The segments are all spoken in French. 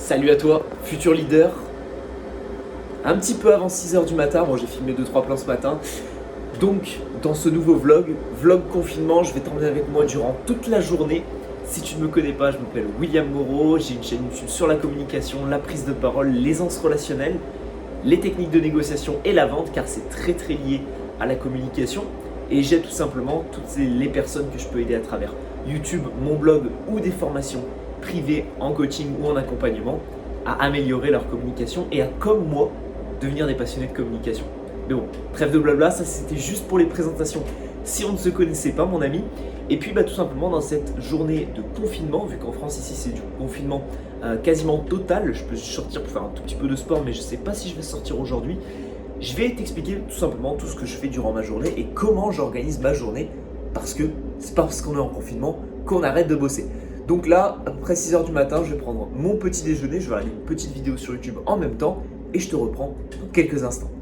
Salut à toi, futur leader. Un petit peu avant 6h du matin, bon j'ai filmé 2-3 plans ce matin. Donc dans ce nouveau vlog confinement, je vais t'emmener avec moi durant toute la journée. Si tu ne me connais pas, je m'appelle William Moreau, j'ai une chaîne YouTube sur la communication, la prise de parole, l'aisance relationnelle, les techniques de négociation et la vente, car c'est très lié à la communication. Et j'aide tout simplement toutes les personnes que je peux aider à travers YouTube, mon blog ou des formations privées en coaching ou en accompagnement à améliorer leur communication et à, comme moi, devenir des passionnés de communication. Mais bon, trêve de blabla, ça c'était juste pour les présentations si on ne se connaissait pas, mon ami. Et puis tout simplement dans cette journée de confinement, vu qu'en France ici c'est du confinement quasiment total, je peux sortir pour faire un tout petit peu de sport, mais je ne sais pas si je vais sortir aujourd'hui. Je vais t'expliquer tout simplement tout ce que je fais durant ma journée et comment j'organise ma journée, parce que c'est pas parce qu'on est en confinement qu'on arrête de bosser. Donc là, à peu près 6h du matin, je vais prendre mon petit déjeuner, je vais regarder une petite vidéo sur YouTube en même temps et je te reprends dans quelques instants.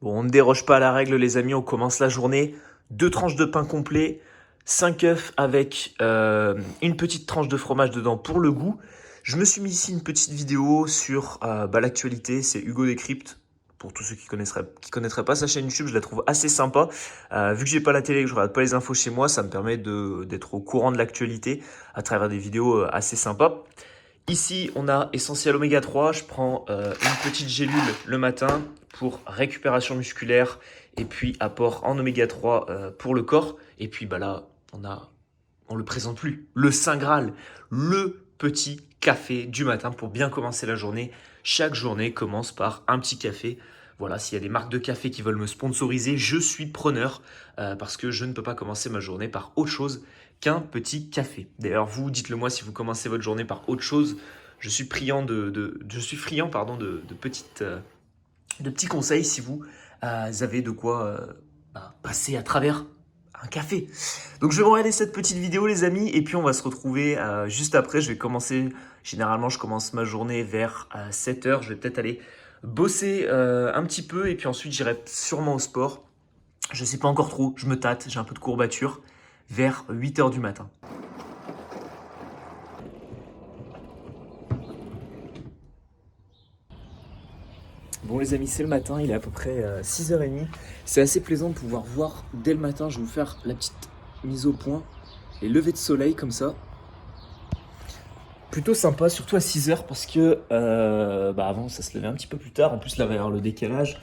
Bon, on ne déroge pas à la règle les amis, on commence la journée. 2 tranches de pain complet, 5 œufs avec une petite tranche de fromage dedans pour le goût. Je me suis mis ici une petite vidéo sur l'actualité, c'est Hugo Décrypte. Pour tous ceux qui connaîtraient pas sa chaîne YouTube, je la trouve assez sympa. Vu que j'ai pas la télé et que je regarde pas les infos chez moi, ça me permet d'être au courant de l'actualité à travers des vidéos assez sympas. Ici, on a Essentiel Oméga 3. Je prends une petite gélule le matin pour récupération musculaire et puis apport en Oméga 3 pour le corps. Et puis là, on le présente plus. Le Saint Graal, le petit café du matin pour bien commencer la journée. Chaque journée commence par un petit café. Voilà, s'il y a des marques de café qui veulent me sponsoriser, je suis preneur parce que je ne peux pas commencer ma journée par autre chose qu'un petit café. D'ailleurs, vous, dites-le moi si vous commencez votre journée par autre chose. Je suis friand de petits conseils si vous avez de quoi passer à travers un café. Donc je vais regarder cette petite vidéo les amis et puis on va se retrouver juste après. Je vais commencer, généralement je commence ma journée vers 7h. Je vais peut-être aller bosser un petit peu et puis ensuite j'irai sûrement au sport. Je ne sais pas encore trop, je me tâte, j'ai un peu de courbature vers 8h du matin. Bon les amis, c'est le matin, il est à peu près 6h30. C'est assez plaisant de pouvoir voir dès le matin, je vais vous faire la petite mise au point, les levées de soleil comme ça. Plutôt sympa, surtout à 6h parce que avant ça se levait un petit peu plus tard, en plus là il va y avoir le décalage.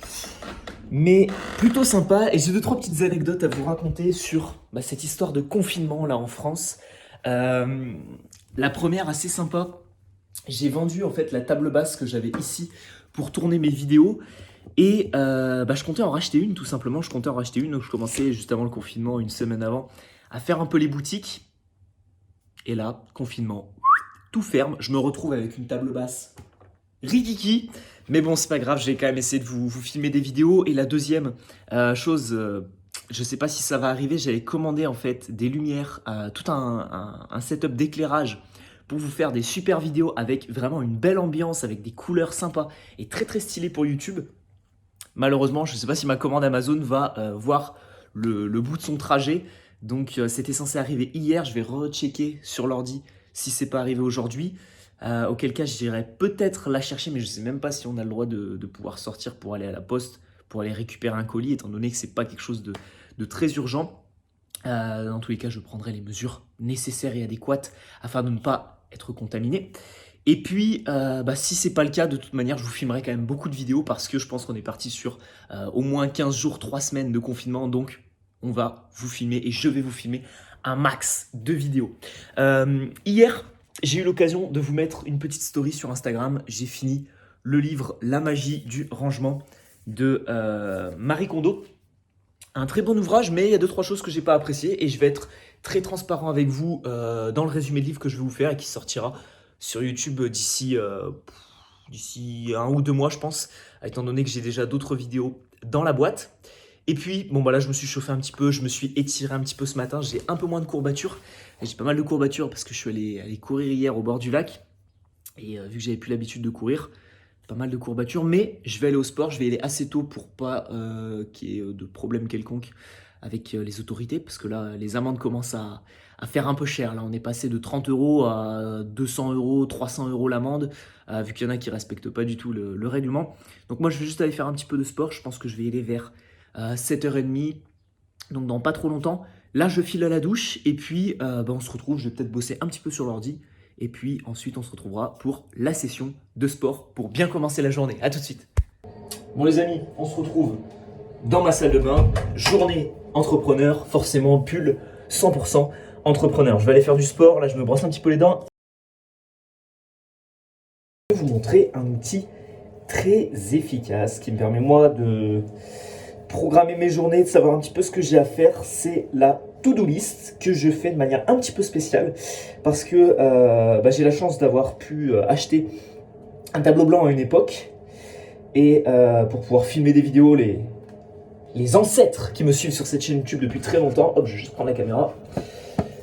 Mais plutôt sympa et j'ai 2-3 petites anecdotes à vous raconter sur cette histoire de confinement là en France. La première assez sympa, j'ai vendu en fait la table basse que j'avais ici pour tourner mes vidéos et je comptais en racheter une tout simplement, donc je commençais juste avant le confinement, une semaine avant, à faire un peu les boutiques et là, confinement, tout ferme, je me retrouve avec une table basse rikiki, mais bon c'est pas grave, j'ai quand même essayé de vous filmer des vidéos. Et la deuxième chose, je sais pas si ça va arriver, j'avais commandé en fait des lumières, tout un setup d'éclairage pour vous faire des super vidéos avec vraiment une belle ambiance, avec des couleurs sympas et très stylées pour YouTube. Malheureusement, je ne sais pas si ma commande Amazon va voir le bout de son trajet. Donc c'était censé arriver hier, je vais rechecker sur l'ordi si c'est pas arrivé aujourd'hui. Auquel cas j'irai peut-être la chercher, mais je ne sais même pas si on a le droit de pouvoir sortir pour aller à la poste, pour aller récupérer un colis, étant donné que c'est pas quelque chose de très urgent. Dans tous les cas, je prendrai les mesures nécessaires et adéquates afin de ne pas être contaminé. Et puis, si c'est pas le cas, de toute manière, je vous filmerai quand même beaucoup de vidéos parce que je pense qu'on est parti sur au moins 15 jours, 3 semaines de confinement. Donc, on va vous filmer et je vais vous filmer un max de vidéos. Hier, j'ai eu l'occasion de vous mettre une petite story sur Instagram. J'ai fini le livre La magie du rangement de Marie Kondo. Un très bon ouvrage, mais il y a 2-3 choses que j'ai pas appréciées et je vais être très transparent avec vous dans le résumé de livre que je vais vous faire et qui sortira sur YouTube d'ici 1 ou 2 mois, je pense, étant donné que j'ai déjà d'autres vidéos dans la boîte. Et puis, là, je me suis chauffé un petit peu, je me suis étiré un petit peu ce matin, j'ai un peu moins de courbatures. J'ai pas mal de courbatures parce que je suis allé courir hier au bord du lac. Et vu que j'avais plus l'habitude de courir, pas mal de courbatures, mais je vais aller au sport, je vais y aller assez tôt pour pas qu'il y ait de problème quelconque avec les autorités, parce que là, les amendes commencent à faire un peu cher. Là, on est passé de 30 euros à 200 euros, 300 euros l'amende, vu qu'il y en a qui respectent pas du tout le règlement. Donc moi, je vais juste aller faire un petit peu de sport. Je pense que je vais y aller vers 7h30, donc dans pas trop longtemps. Là, je file à la douche, et puis on se retrouve. Je vais peut-être bosser un petit peu sur l'ordi, et puis ensuite, on se retrouvera pour la session de sport, pour bien commencer la journée. À tout de suite. Bon les amis, on se retrouve dans ma salle de bain, journée entrepreneur, forcément pull 100% entrepreneur. Je vais aller faire du sport, là je me brosse un petit peu les dents. Je vais vous montrer un outil très efficace qui me permet moi de programmer mes journées, de savoir un petit peu ce que j'ai à faire. C'est la to-do list que je fais de manière un petit peu spéciale parce que j'ai la chance d'avoir pu acheter un tableau blanc à une époque et pour pouvoir filmer des vidéos, les ancêtres qui me suivent sur cette chaîne YouTube depuis très longtemps, hop, je vais juste prendre la caméra.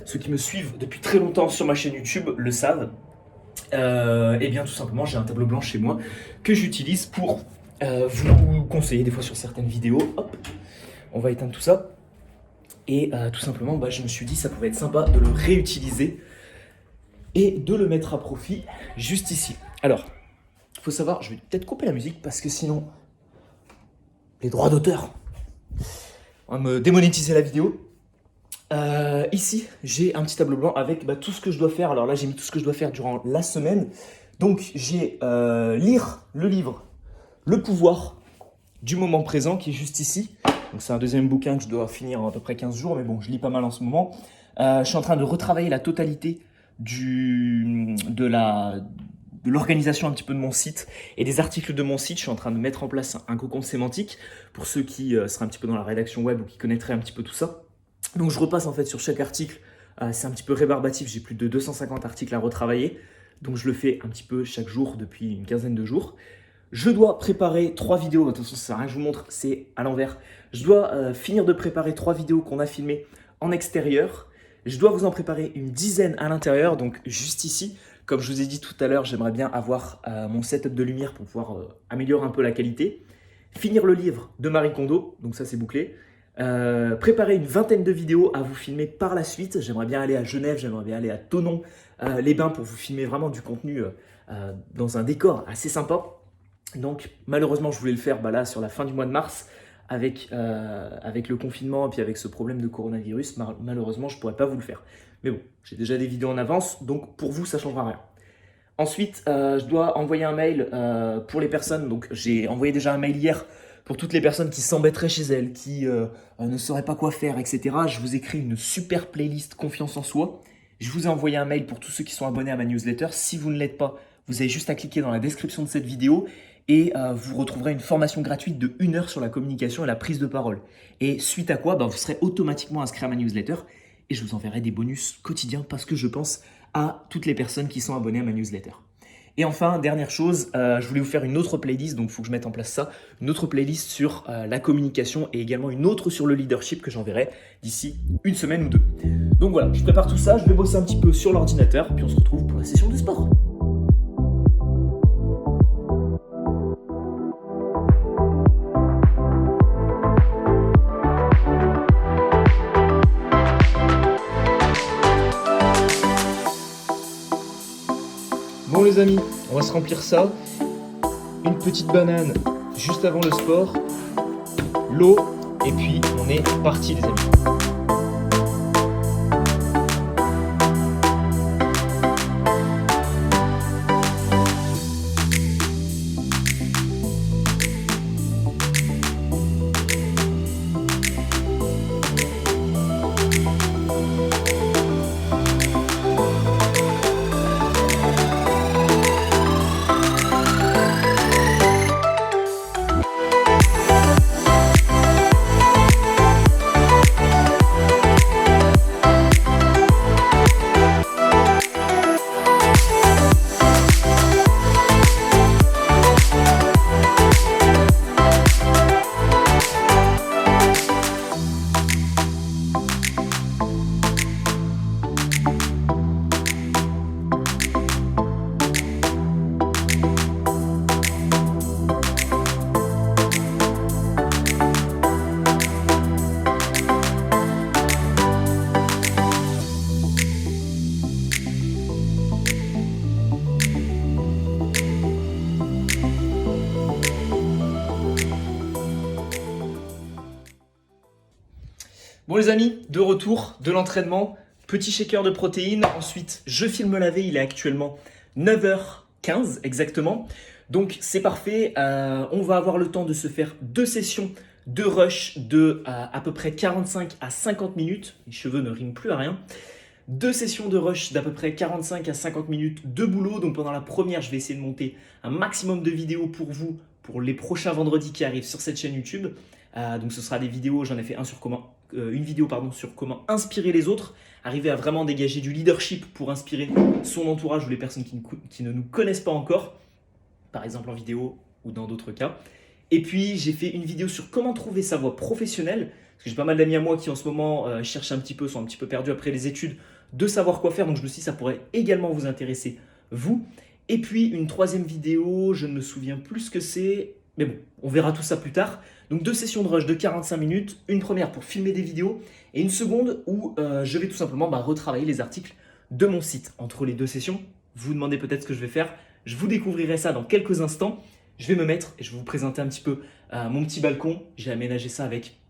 Ceux qui me suivent depuis très longtemps sur ma chaîne YouTube le savent. Et bien tout simplement, j'ai un tableau blanc chez moi que j'utilise pour vous conseiller des fois sur certaines vidéos. Hop, on va éteindre tout ça. Et tout simplement, je me suis dit ça pouvait être sympa de le réutiliser et de le mettre à profit juste ici. Alors, il faut savoir, je vais peut-être couper la musique parce que sinon, les droits d'auteur, on va me démonétiser la vidéo. Ici, j'ai un petit tableau blanc avec tout ce que je dois faire. Alors là, j'ai mis tout ce que je dois faire durant la semaine. Donc, j'ai lire le livre Le pouvoir du moment présent qui est juste ici. Donc, c'est un deuxième bouquin que je dois finir en à peu près 15 jours. Mais bon, je lis pas mal en ce moment. Je suis en train de retravailler la totalité de l'organisation un petit peu de mon site et des articles de mon site. Je suis en train de mettre en place un cocon sémantique pour ceux qui seraient un petit peu dans la rédaction web ou qui connaîtraient un petit peu tout ça. Donc je repasse en fait sur chaque article, c'est un petit peu rébarbatif, j'ai plus de 250 articles à retravailler, donc je le fais un petit peu chaque jour depuis une quinzaine de jours. Je dois préparer 3 vidéos, attention ça sert à rien que je vous montre, c'est à l'envers. Je dois finir de préparer 3 vidéos qu'on a filmées en extérieur. Je dois vous en préparer une dizaine à l'intérieur, donc juste ici. Comme je vous ai dit tout à l'heure, j'aimerais bien avoir mon setup de lumière pour pouvoir améliorer un peu la qualité. Finir le livre de Marie Kondo, donc ça c'est bouclé. Préparer une vingtaine de vidéos à vous filmer par la suite. J'aimerais bien aller à Genève, j'aimerais bien aller à Thonon, les Bains pour vous filmer vraiment du contenu dans un décor assez sympa. Donc malheureusement je voulais le faire là sur la fin du mois de mars avec le confinement et puis avec ce problème de coronavirus. Malheureusement je ne pourrais pas vous le faire. Mais bon, j'ai déjà des vidéos en avance, donc pour vous ça ne changera rien. Ensuite, je dois envoyer un mail pour les personnes. Donc j'ai envoyé déjà un mail hier pour toutes les personnes qui s'embêteraient chez elles, qui ne sauraient pas quoi faire, etc. Je vous ai créé une super playlist confiance en soi. Je vous ai envoyé un mail pour tous ceux qui sont abonnés à ma newsletter. Si vous ne l'êtes pas, vous avez juste à cliquer dans la description de cette vidéo et vous retrouverez une formation gratuite de 1 heure sur la communication et la prise de parole. Et suite à quoi, vous serez automatiquement inscrit à ma newsletter et je vous enverrai des bonus quotidiens parce que je pense à toutes les personnes qui sont abonnées à ma newsletter. Et enfin, dernière chose, je voulais vous faire une autre playlist, donc il faut que je mette en place ça, une autre playlist sur la communication et également une autre sur le leadership que j'enverrai d'ici une semaine ou 2. Donc voilà, je prépare tout ça, je vais bosser un petit peu sur l'ordinateur, puis on se retrouve pour la session de sport. Bon les amis, on va se remplir ça. Une petite banane juste avant le sport, l'eau, et puis on est parti les amis. Bon les amis, de retour de l'entraînement, petit shaker de protéines, ensuite je file me laver, il est actuellement 9h15 exactement, donc c'est parfait, on va avoir le temps de se faire 2 sessions de rush de à peu près 45 à 50 minutes, les cheveux ne riment plus à rien, 2 sessions de rush d'à peu près 45 à 50 minutes de boulot, donc pendant la première je vais essayer de monter un maximum de vidéos pour vous, pour les prochains vendredis qui arrivent sur cette chaîne YouTube. Donc ce sera des vidéos, j'en ai fait une vidéo sur comment inspirer les autres, arriver à vraiment dégager du leadership pour inspirer son entourage ou les personnes qui ne nous connaissent pas encore, par exemple en vidéo ou dans d'autres cas. Et puis j'ai fait une vidéo sur comment trouver sa voie professionnelle, parce que j'ai pas mal d'amis à moi qui en ce moment cherchent un petit peu, sont un petit peu perdus après les études, de savoir quoi faire, donc je me suis dit ça pourrait également vous intéresser, vous. Et puis une troisième vidéo, je ne me souviens plus ce que c'est, mais bon, on verra tout ça plus tard. Donc 2 sessions de rush de 45 minutes, une première pour filmer des vidéos et une seconde où je vais tout simplement retravailler les articles de mon site. Entre les 2 sessions, vous vous demandez peut-être ce que je vais faire, je vous découvrirai ça dans quelques instants. Je vais me mettre et je vais vous présenter un petit peu mon petit balcon. J'ai aménagé ça avec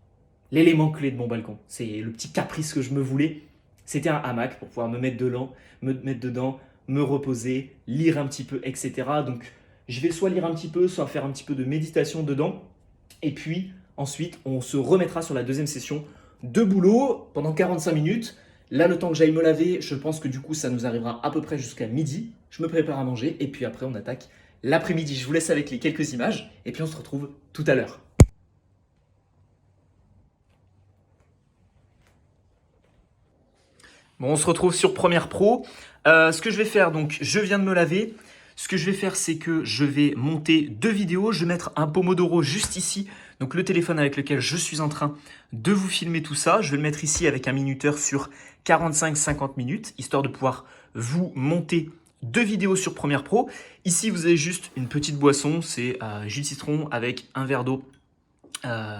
l'élément clé de mon balcon. C'est le petit caprice que je me voulais. C'était un hamac pour pouvoir me mettre dedans, me reposer, lire un petit peu, etc. Donc je vais soit lire un petit peu, soit faire un petit peu de méditation dedans. Et puis ensuite, on se remettra sur la deuxième session de boulot pendant 45 minutes. Là, le temps que j'aille me laver, je pense que du coup, ça nous arrivera à peu près jusqu'à midi. Je me prépare à manger et puis après, on attaque l'après-midi. Je vous laisse avec les quelques images et puis on se retrouve tout à l'heure. Bon, on se retrouve sur Premiere Pro. Ce que je vais faire, donc, je viens de me laver. Ce que je vais faire, c'est que je vais monter 2 vidéos. Je vais mettre un Pomodoro juste ici. Donc, le téléphone avec lequel je suis en train de vous filmer tout ça. Je vais le mettre ici avec un minuteur sur 45-50 minutes, histoire de pouvoir vous monter 2 vidéos sur Premiere Pro. Ici, vous avez juste une petite boisson. C'est jus de citron avec un verre d'eau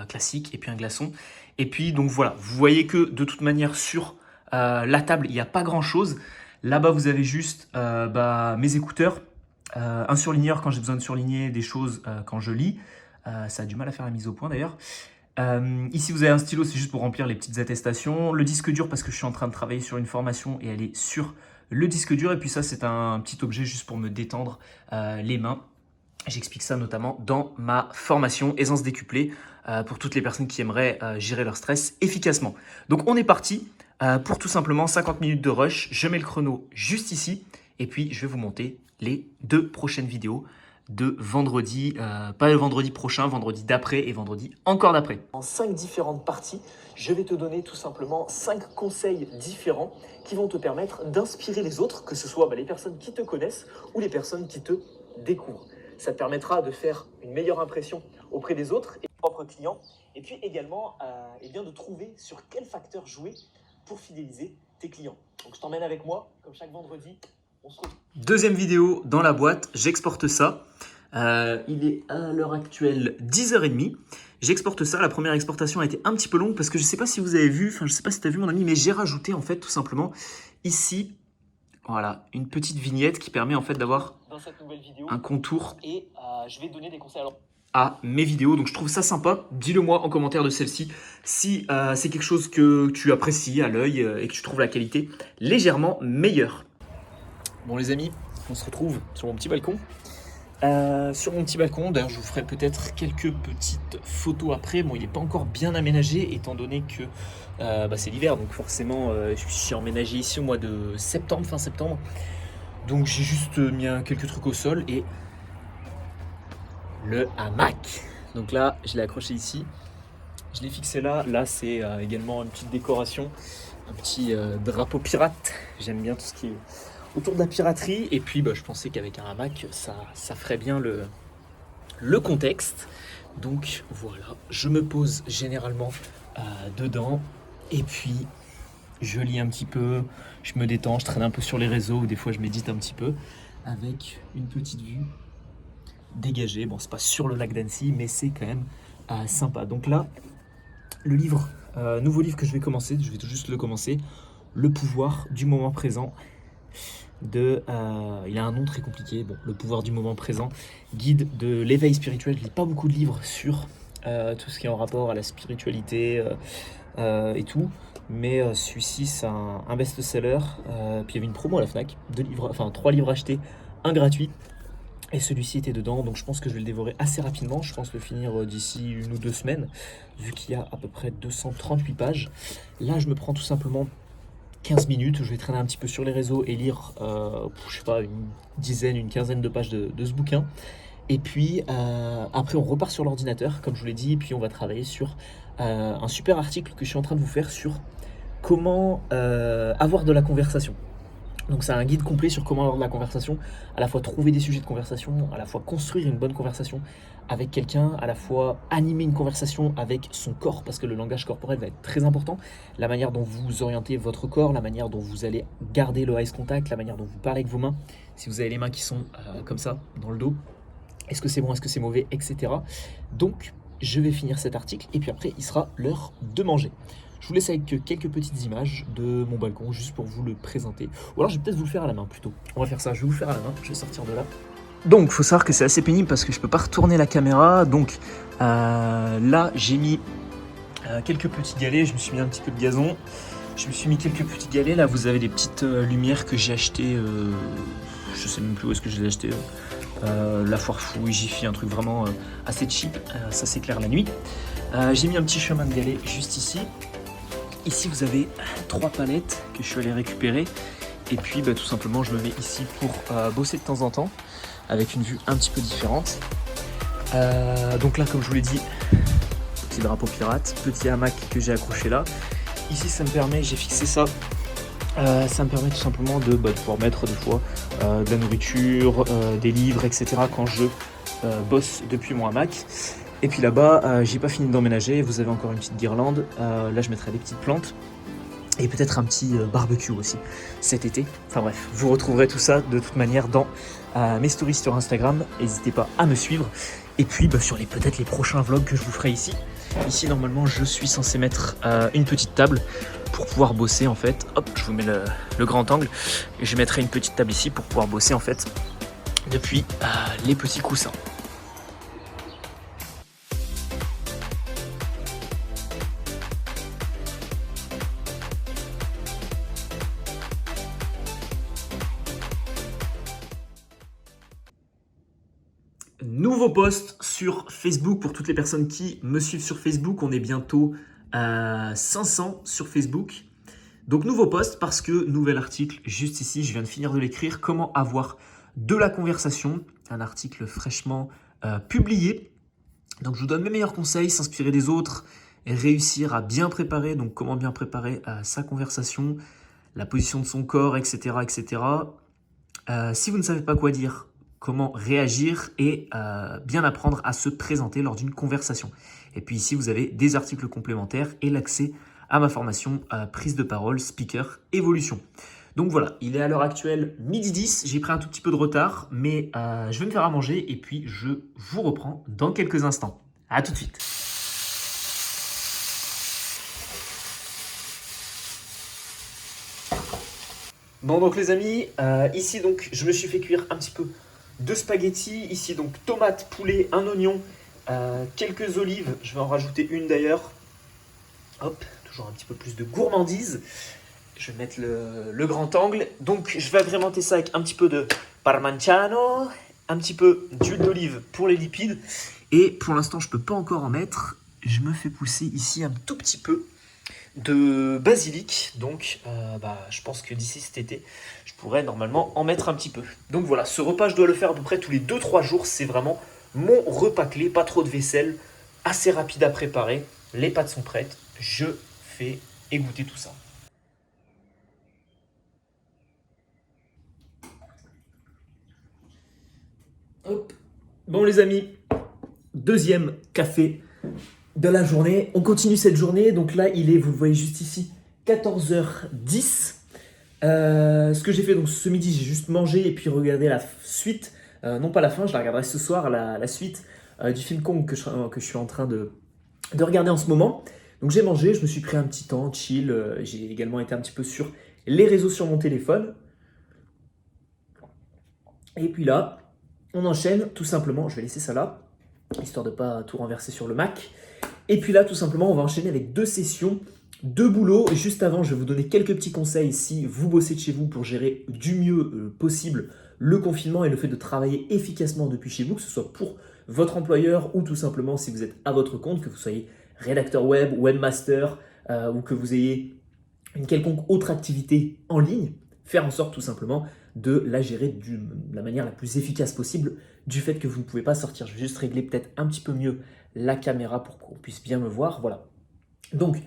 classique et puis un glaçon. Et puis, donc voilà, vous voyez que de toute manière, sur la table, il n'y a pas grand-chose. Là-bas, vous avez juste mes écouteurs, un surligneur quand j'ai besoin de surligner des choses quand je lis. Ça a du mal à faire la mise au point d'ailleurs. Ici, vous avez un stylo, c'est juste pour remplir les petites attestations. Le disque dur parce que je suis en train de travailler sur une formation et elle est sur le disque dur. Et puis ça, c'est un petit objet juste pour me détendre les mains. J'explique ça notamment dans ma formation Aisance décuplée pour toutes les personnes qui aimeraient gérer leur stress efficacement. Donc, on est parti pour tout simplement 50 minutes de rush. Je mets le chrono juste ici et puis je vais vous monter les 2 prochaines vidéos de vendredi, pas le vendredi prochain, vendredi d'après et vendredi encore d'après. En 5 différentes parties, je vais te donner tout simplement 5 conseils différents qui vont te permettre d'inspirer les autres, que ce soit les personnes qui te connaissent ou les personnes qui te découvrent. Ça te permettra de faire une meilleure impression auprès des autres et des propres clients, et puis également de trouver sur quel facteur jouer pour fidéliser tes clients. Donc je t'emmène avec moi, comme chaque vendredi. On se retrouve. Deuxième vidéo dans la boîte, j'exporte ça. Il est à l'heure actuelle 10h30. J'exporte ça. La première exportation a été un petit peu longue parce que je ne sais pas si vous avez vu, je ne sais pas si tu as vu mon ami, mais j'ai rajouté en fait tout simplement ici, voilà, une petite vignette qui permet en fait d'avoir un contour. Et je vais donner des conseils à mes vidéos, donc je trouve ça sympa. Dis-le moi en commentaire de celle-ci si c'est quelque chose que tu apprécies à l'œil et que tu trouves la qualité légèrement meilleure. Bon les amis, on se retrouve sur mon petit balcon. D'ailleurs je vous ferai peut-être quelques petites photos après. Bon, il n'est pas encore bien aménagé étant donné que c'est l'hiver, donc forcément je suis emménagé ici au mois de septembre, fin septembre. Donc j'ai juste mis quelques trucs au sol et le hamac. Donc là, je l'ai accroché ici. Je l'ai fixé là. Là, c'est également une petite décoration, un petit drapeau pirate. J'aime bien tout ce qui est autour de la piraterie. Et puis, je pensais qu'avec un hamac, ça ferait bien le contexte. Donc voilà, je me pose généralement dedans. Et puis, je lis un petit peu, je me détends, je traîne un peu sur les réseaux. Ou des fois, je médite un petit peu avec une petite vue dégagée. Bon, c'est pas sur le lac d'Annecy, mais c'est quand même sympa. Donc là, le livre, nouveau livre que je vais commencer, je vais tout juste le commencer, Le pouvoir du moment présent. Il a un nom très compliqué, bon, Le pouvoir du moment présent, guide de l'éveil spirituel. Je lis pas beaucoup de livres sur tout ce qui est en rapport à la spiritualité, et tout. Mais celui-ci, c'est un best-seller. Puis il y avait une promo à la Fnac, 3 livres achetés, un gratuit. Et celui-ci était dedans, donc je pense que je vais le dévorer assez rapidement. Je pense le finir d'ici 1 ou 2 semaines, vu qu'il y a à peu près 238 pages. Là, je me prends tout simplement 15 minutes, où je vais traîner un petit peu sur les réseaux et lire, je sais pas, une quinzaine de pages de ce bouquin. Et puis après, on repart sur l'ordinateur, comme je vous l'ai dit, et puis on va travailler sur un super article que je suis en train de vous faire sur comment avoir de la conversation. Donc c'est un guide complet sur comment avoir de la conversation, à la fois trouver des sujets de conversation, à la fois construire une bonne conversation avec quelqu'un, à la fois animer une conversation avec son corps, parce que le langage corporel va être très important, la manière dont vous orientez votre corps, la manière dont vous allez garder le eye contact, la manière dont vous parlez avec vos mains, si vous avez les mains qui sont comme ça, dans le dos, est-ce que c'est bon, est-ce que c'est mauvais, etc. Donc je vais finir cet article, et puis après il sera l'heure de manger. Je vous laisse avec quelques petites images de mon balcon, juste pour vous le présenter. Ou alors je vais peut-être vous le faire à la main plutôt. On va faire ça, je vais vous le faire à la main, je vais sortir de là. Donc il faut savoir que c'est assez pénible parce que je peux pas retourner la caméra. Donc là j'ai mis quelques petits galets, je me suis mis un petit peu de gazon. Je me suis mis quelques petits galets, là vous avez des petites lumières que j'ai achetées, je sais même plus où est-ce que je les ai achetées. La foire fouille, Jiffy, un truc vraiment assez cheap, ça s'éclaire la nuit. J'ai mis un petit chemin de galets juste ici. Ici vous avez 3 palettes que je suis allé récupérer. Et puis tout simplement je me mets ici pour bosser de temps en temps, avec une vue un petit peu différente. Donc là comme je vous l'ai dit, petit drapeau pirate, petit hamac que j'ai accroché là. Ici ça me permet, j'ai fixé ça, ça me permet tout simplement de pouvoir mettre des fois de la nourriture, des livres, etc. quand je bosse depuis mon hamac. Et puis là-bas, j'ai pas fini d'emménager, vous avez encore une petite guirlande, là je mettrai des petites plantes. Et peut-être un petit barbecue aussi cet été. Enfin bref, vous retrouverez tout ça de toute manière dans mes stories sur Instagram. N'hésitez pas à me suivre. Et puis sur peut-être les prochains vlogs que je vous ferai ici. Ici normalement je suis censé mettre une petite table pour pouvoir bosser en fait. Hop, je vous mets le grand angle. Et je mettrai une petite table ici pour pouvoir bosser en fait depuis les petits coussins. Nouveau post sur Facebook pour toutes les personnes qui me suivent sur Facebook. On est bientôt à 500 sur Facebook. Donc nouveau post parce que nouvel article juste ici. Je viens de finir de l'écrire. Comment avoir de la conversation. Un article fraîchement publié. Donc je vous donne mes meilleurs conseils, s'inspirer des autres et réussir à bien préparer. Donc comment bien préparer sa conversation, la position de son corps, etc. etc. Si vous ne savez pas quoi dire, comment réagir et bien apprendre à se présenter lors d'une conversation. Et puis ici, vous avez des articles complémentaires et l'accès à ma formation prise de parole, speaker, évolution. Donc voilà, il est à l'heure actuelle 12h10, j'ai pris un tout petit peu de retard, mais je vais me faire à manger et puis je vous reprends dans quelques instants. À tout de suite. Bon donc les amis, ici donc je me suis fait cuire un petit peu de spaghettis, ici donc tomates, poulet, un oignon, quelques olives, je vais en rajouter une d'ailleurs. Hop, toujours un petit peu plus de gourmandise. Je vais mettre le grand angle. Donc je vais agrémenter ça avec un petit peu de parmigiano, un petit peu d'huile d'olive pour les lipides. Et pour l'instant je ne peux pas encore en mettre. Je me fais pousser ici un tout petit peu de basilic. Donc je pense que d'ici cet été, je pourrais normalement en mettre un petit peu. Donc voilà, ce repas je dois le faire à peu près tous les 2-3 jours. C'est vraiment mon repas clé, pas trop de vaisselle, assez rapide à préparer. Les pâtes sont prêtes, je fais égoutter tout ça. Hop. Bon les amis, deuxième café de la journée. On continue cette journée. Donc là, il est, vous le voyez juste ici, 14h10. Ce que j'ai fait donc ce midi, j'ai juste mangé et puis regardé la suite. Non pas la fin, je la regarderai ce soir, la suite du film Kong que je suis en train de regarder en ce moment. Donc j'ai mangé, je me suis pris un petit temps, chill. J'ai également été un petit peu sur les réseaux sur mon téléphone. Et puis là, on enchaîne tout simplement. Je vais laisser ça là, histoire de ne pas tout renverser sur le Mac. Et puis là, tout simplement, on va enchaîner avec 2 sessions Deux boulots. Juste avant, je vais vous donner quelques petits conseils si vous bossez de chez vous pour gérer du mieux possible le confinement et le fait de travailler efficacement depuis chez vous, que ce soit pour votre employeur ou tout simplement si vous êtes à votre compte, que vous soyez rédacteur web, webmaster ou que vous ayez une quelconque autre activité en ligne, faire en sorte tout simplement de la gérer de la manière la plus efficace possible du fait que vous ne pouvez pas sortir. Je vais juste régler peut-être un petit peu mieux la caméra pour qu'on puisse bien me voir. Voilà. Donc,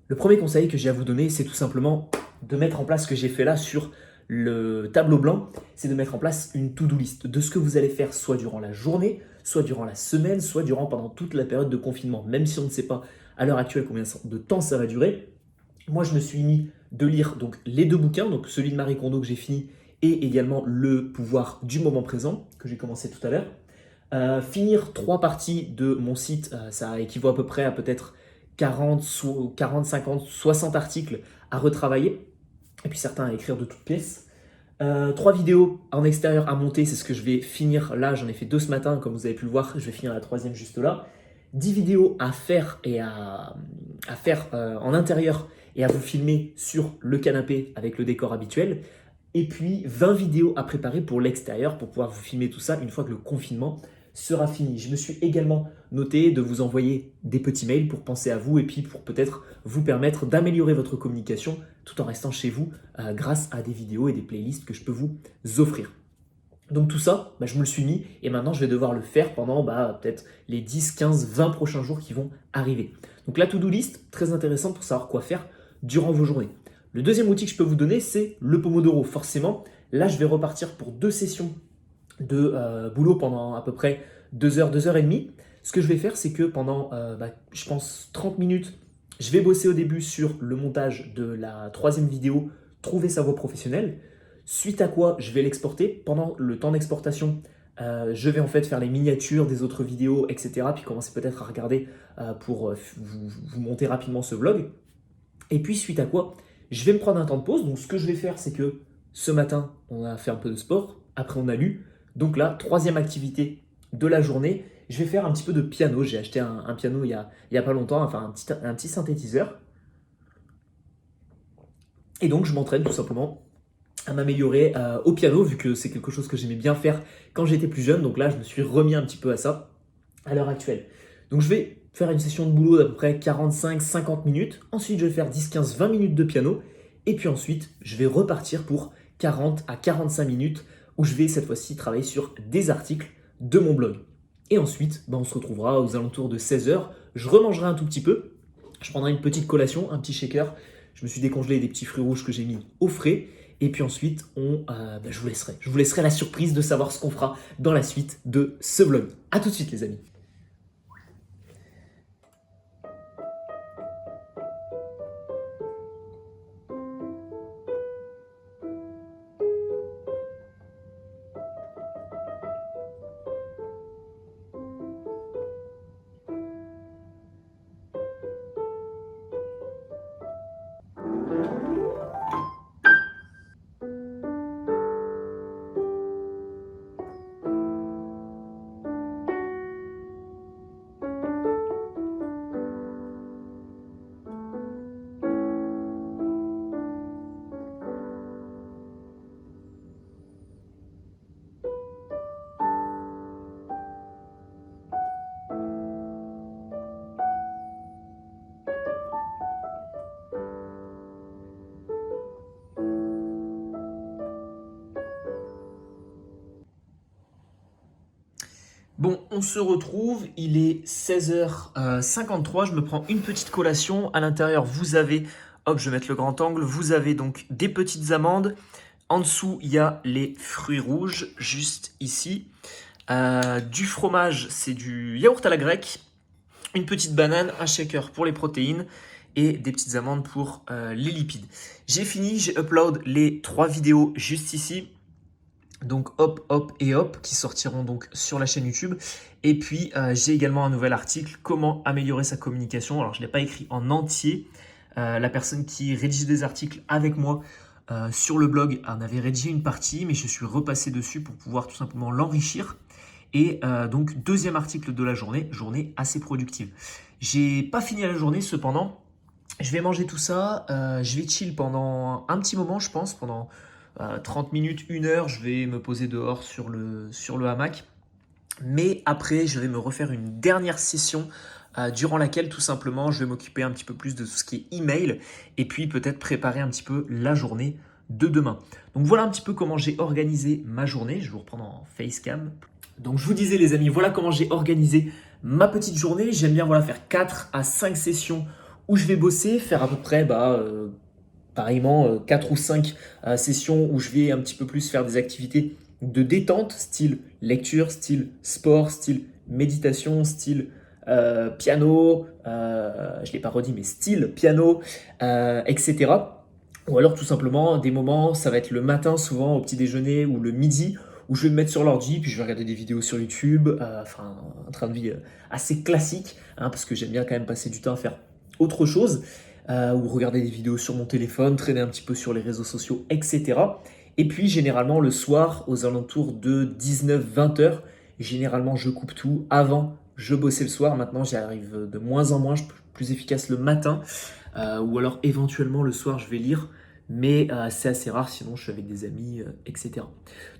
le premier conseil que j'ai à vous donner, c'est tout simplement de mettre en place ce que j'ai fait là sur le tableau blanc, c'est de mettre en place une to-do list de ce que vous allez faire soit durant la journée, soit durant la semaine, soit pendant toute la période de confinement. Même si on ne sait pas à l'heure actuelle combien de temps ça va durer, moi je me suis mis de lire donc les deux bouquins, donc celui de Marie Kondo que j'ai fini et également Le pouvoir du moment présent que j'ai commencé tout à l'heure. Finir 3 parties de mon site, ça équivaut à peu près à peut-être 40, 50, 60 articles à retravailler, et puis certains à écrire de toutes pièces. 3 vidéos en extérieur à monter, c'est ce que je vais finir là, j'en ai fait 2 ce matin, comme vous avez pu le voir, je vais finir la 3e juste là. 10 vidéos à faire et à faire en intérieur et à vous filmer sur le canapé avec le décor habituel. Et puis 20 vidéos à préparer pour l'extérieur pour pouvoir vous filmer tout ça une fois que le confinement sera fini. Je me suis également noté de vous envoyer des petits mails pour penser à vous et puis pour peut-être vous permettre d'améliorer votre communication tout en restant chez vous grâce à des vidéos et des playlists que je peux vous offrir. Donc tout ça, je me le suis mis et maintenant je vais devoir le faire pendant peut-être les 10, 15, 20 prochains jours qui vont arriver. Donc la to-do list, très intéressante pour savoir quoi faire durant vos journées. Le deuxième outil que je peux vous donner, c'est le Pomodoro. Forcément, là je vais repartir pour 2 sessions de boulot pendant à peu près 2 heures, 2 heures et demie. Ce que je vais faire, c'est que pendant, je pense, 30 minutes, je vais bosser au début sur le montage de la 3e vidéo, trouver sa voie professionnelle. Suite à quoi, je vais l'exporter. Pendant le temps d'exportation, je vais en fait faire les miniatures des autres vidéos, etc. Puis commencer peut-être à regarder pour vous monter rapidement ce vlog. Et puis suite à quoi, je vais me prendre un temps de pause. Donc ce que je vais faire, c'est que ce matin, on a fait un peu de sport. Après, on a lu. Donc là, 3e activité de la journée, je vais faire un petit peu de piano. J'ai acheté un piano il y a pas longtemps, enfin un petit synthétiseur. Et donc, je m'entraîne tout simplement à m'améliorer au piano, vu que c'est quelque chose que j'aimais bien faire quand j'étais plus jeune. Donc là, je me suis remis un petit peu à ça à l'heure actuelle. Donc je vais faire une session de boulot d'à peu près 45-50 minutes. Ensuite, je vais faire 10, 15, 20 minutes de piano. Et puis ensuite, je vais repartir pour 40 à 45 minutes où je vais cette fois-ci travailler sur des articles de mon blog. Et ensuite, on se retrouvera aux alentours de 16h. Je remangerai un tout petit peu. Je prendrai une petite collation, un petit shaker. Je me suis décongelé des petits fruits rouges que j'ai mis au frais. Et puis ensuite, je vous laisserai. Je vous laisserai la surprise de savoir ce qu'on fera dans la suite de ce vlog. A tout de suite les amis. Bon, on se retrouve, il est 16h53, je me prends une petite collation. À l'intérieur, vous avez, hop, je vais mettre le grand angle, vous avez donc des petites amandes. En dessous, il y a les fruits rouges, juste ici. Du fromage, c'est du yaourt à la grecque. Une petite banane, un shaker pour les protéines et des petites amandes pour les lipides. J'ai fini, j'ai upload les 3 vidéos juste ici. Donc hop, hop et hop, qui sortiront donc sur la chaîne YouTube. Et puis j'ai également un nouvel article, comment améliorer sa communication. Alors je ne l'ai pas écrit en entier. La personne qui rédige des articles avec moi sur le blog en avait rédigé une partie, mais je suis repassé dessus pour pouvoir tout simplement l'enrichir. Et donc 2e article de la journée, journée assez productive. J'ai pas fini la journée cependant. Je vais manger tout ça, je vais chill pendant un petit moment, je pense, pendant 30 minutes, 1 heure, je vais me poser dehors sur le hamac. Mais après, je vais me refaire une dernière session durant laquelle tout simplement je vais m'occuper un petit peu plus de tout ce qui est email et puis peut-être préparer un petit peu la journée de demain. Donc voilà un petit peu comment j'ai organisé ma journée. Je vais vous reprendre en facecam. Donc je vous disais les amis, voilà comment j'ai organisé ma petite journée. J'aime bien voilà, faire 4 à 5 sessions où je vais bosser, faire à peu près pareillement 4 ou 5 sessions où je vais un petit peu plus faire des activités de détente, style lecture, style sport, style méditation, style piano, je ne l'ai pas redit, mais style piano, etc. Ou alors tout simplement des moments, ça va être le matin souvent au petit déjeuner ou le midi, où je vais me mettre sur l'ordi, puis je vais regarder des vidéos sur YouTube, enfin un train de vie assez classique, hein, parce que j'aime bien quand même passer du temps à faire autre chose, ou regarder des vidéos sur mon téléphone, traîner un petit peu sur les réseaux sociaux, etc. Et puis généralement le soir, aux alentours de 19-20 heures, généralement je coupe tout. Avant, je bossais le soir, maintenant j'y arrive de moins en moins, je suis plus efficace le matin, ou alors éventuellement le soir je vais lire, mais c'est assez rare, sinon je suis avec des amis, etc.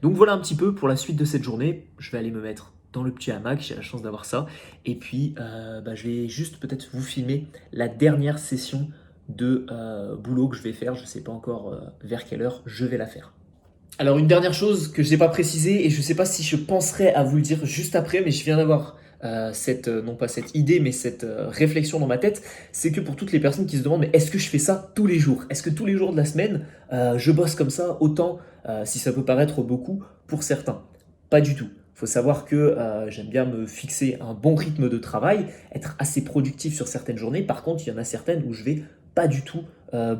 Donc voilà un petit peu pour la suite de cette journée, je vais aller me mettre dans le petit hamac, j'ai la chance d'avoir ça, et puis je vais juste peut-être vous filmer la dernière session de boulot que je vais faire, je ne sais pas encore vers quelle heure je vais la faire. Alors une dernière chose que je n'ai pas précisé, et je ne sais pas si je penserai à vous le dire juste après, mais je viens d'avoir non pas cette idée, mais cette réflexion dans ma tête, c'est que pour toutes les personnes qui se demandent, mais est-ce que je fais ça tous les jours? Est-ce que tous les jours de la semaine, je bosse comme ça, autant si ça peut paraître beaucoup pour certains? Pas du tout. Il faut savoir que j'aime bien me fixer un bon rythme de travail, être assez productif sur certaines journées. Par contre, il y en a certaines où je vais pas du tout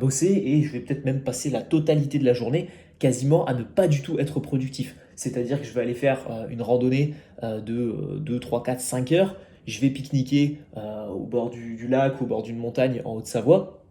bosser et je vais peut-être même passer la totalité de la journée quasiment à ne pas du tout être productif. C'est-à-dire que je vais aller faire une randonnée de 2, 3, 4, 5 heures. Je vais pique-niquer au bord du lac, au bord d'une montagne en Haute-Savoie.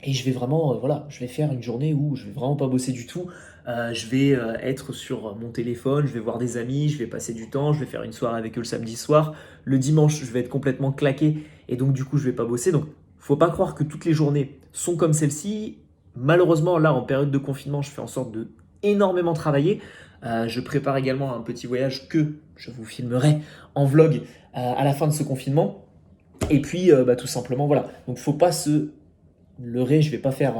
Et je vais vraiment, je vais faire une journée où je vais vraiment pas bosser du tout. Je vais être sur mon téléphone, je vais voir des amis, je vais passer du temps, je vais faire une soirée avec eux le samedi soir. Le dimanche, je vais être complètement claqué et donc du coup, je vais pas bosser. Donc, faut pas croire que toutes les journées sont comme celle-ci. Malheureusement, là, en période de confinement, je fais en sorte de énormément travailler. Je prépare également un petit voyage que je vous filmerai en vlog à la fin de ce confinement. Et puis, tout simplement, voilà. Donc, faut pas se leurrer. Je vais pas faire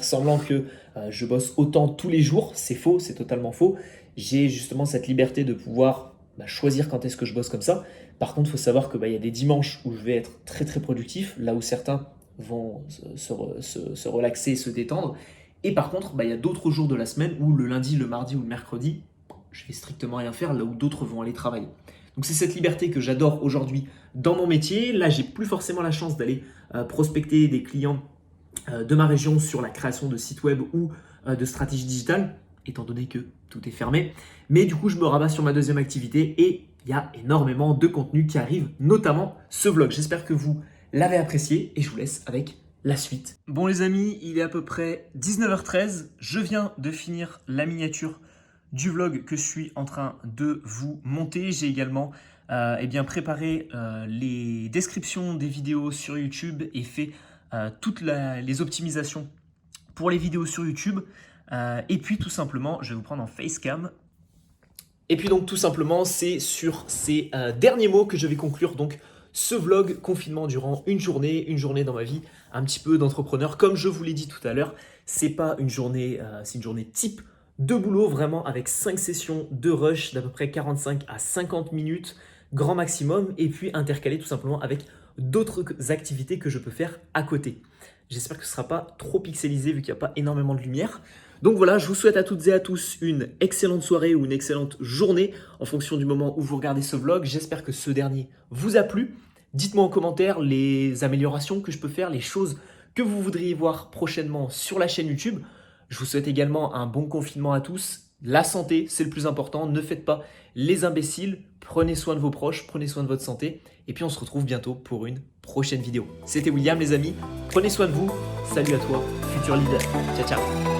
semblant que je bosse autant tous les jours. C'est faux, c'est totalement faux. J'ai justement cette liberté de pouvoir choisir quand est-ce que je bosse comme ça. Par contre, il faut savoir que y a des dimanches où je vais être très très productif, là où certains vont se relaxer, se détendre. Et par contre, il y a d'autres jours de la semaine où le lundi, le mardi ou le mercredi, je vais strictement rien faire, là où d'autres vont aller travailler. Donc c'est cette liberté que j'adore aujourd'hui dans mon métier. Là, j'ai plus forcément la chance d'aller prospecter des clients de ma région sur la création de sites web ou de stratégie digitale, étant donné que tout est fermé. Mais du coup, je me rabats sur ma deuxième activité et il y a énormément de contenu qui arrive, notamment ce vlog. J'espère que vous l'avez apprécié et je vous laisse avec la suite. Bon les amis, il est à peu près 19h13. Je viens de finir la miniature du vlog que je suis en train de vous monter. J'ai également préparé les descriptions des vidéos sur YouTube et fait toutes les optimisations pour les vidéos sur YouTube. Et puis tout simplement, je vais vous prendre en facecam. Et puis donc tout simplement, c'est sur ces derniers mots que je vais conclure donc ce vlog confinement durant une journée dans ma vie, un petit peu d'entrepreneur. Comme je vous l'ai dit tout à l'heure, c'est pas une journée, c'est une journée type de boulot, vraiment avec 5 sessions de rush d'à peu près 45 à 50 minutes, grand maximum, et puis intercalé tout simplement avec d'autres activités que je peux faire à côté. J'espère que ce ne sera pas trop pixelisé vu qu'il n'y a pas énormément de lumière. Donc voilà, je vous souhaite à toutes et à tous une excellente soirée ou une excellente journée en fonction du moment où vous regardez ce vlog. J'espère que ce dernier vous a plu. Dites-moi en commentaire les améliorations que je peux faire, les choses que vous voudriez voir prochainement sur la chaîne YouTube. Je vous souhaite également un bon confinement à tous. La santé, c'est le plus important. Ne faites pas les imbéciles. Prenez soin de vos proches, prenez soin de votre santé. Et puis on se retrouve bientôt pour une prochaine vidéo. C'était William les amis. Prenez soin de vous. Salut à toi, futur leader. Ciao, ciao.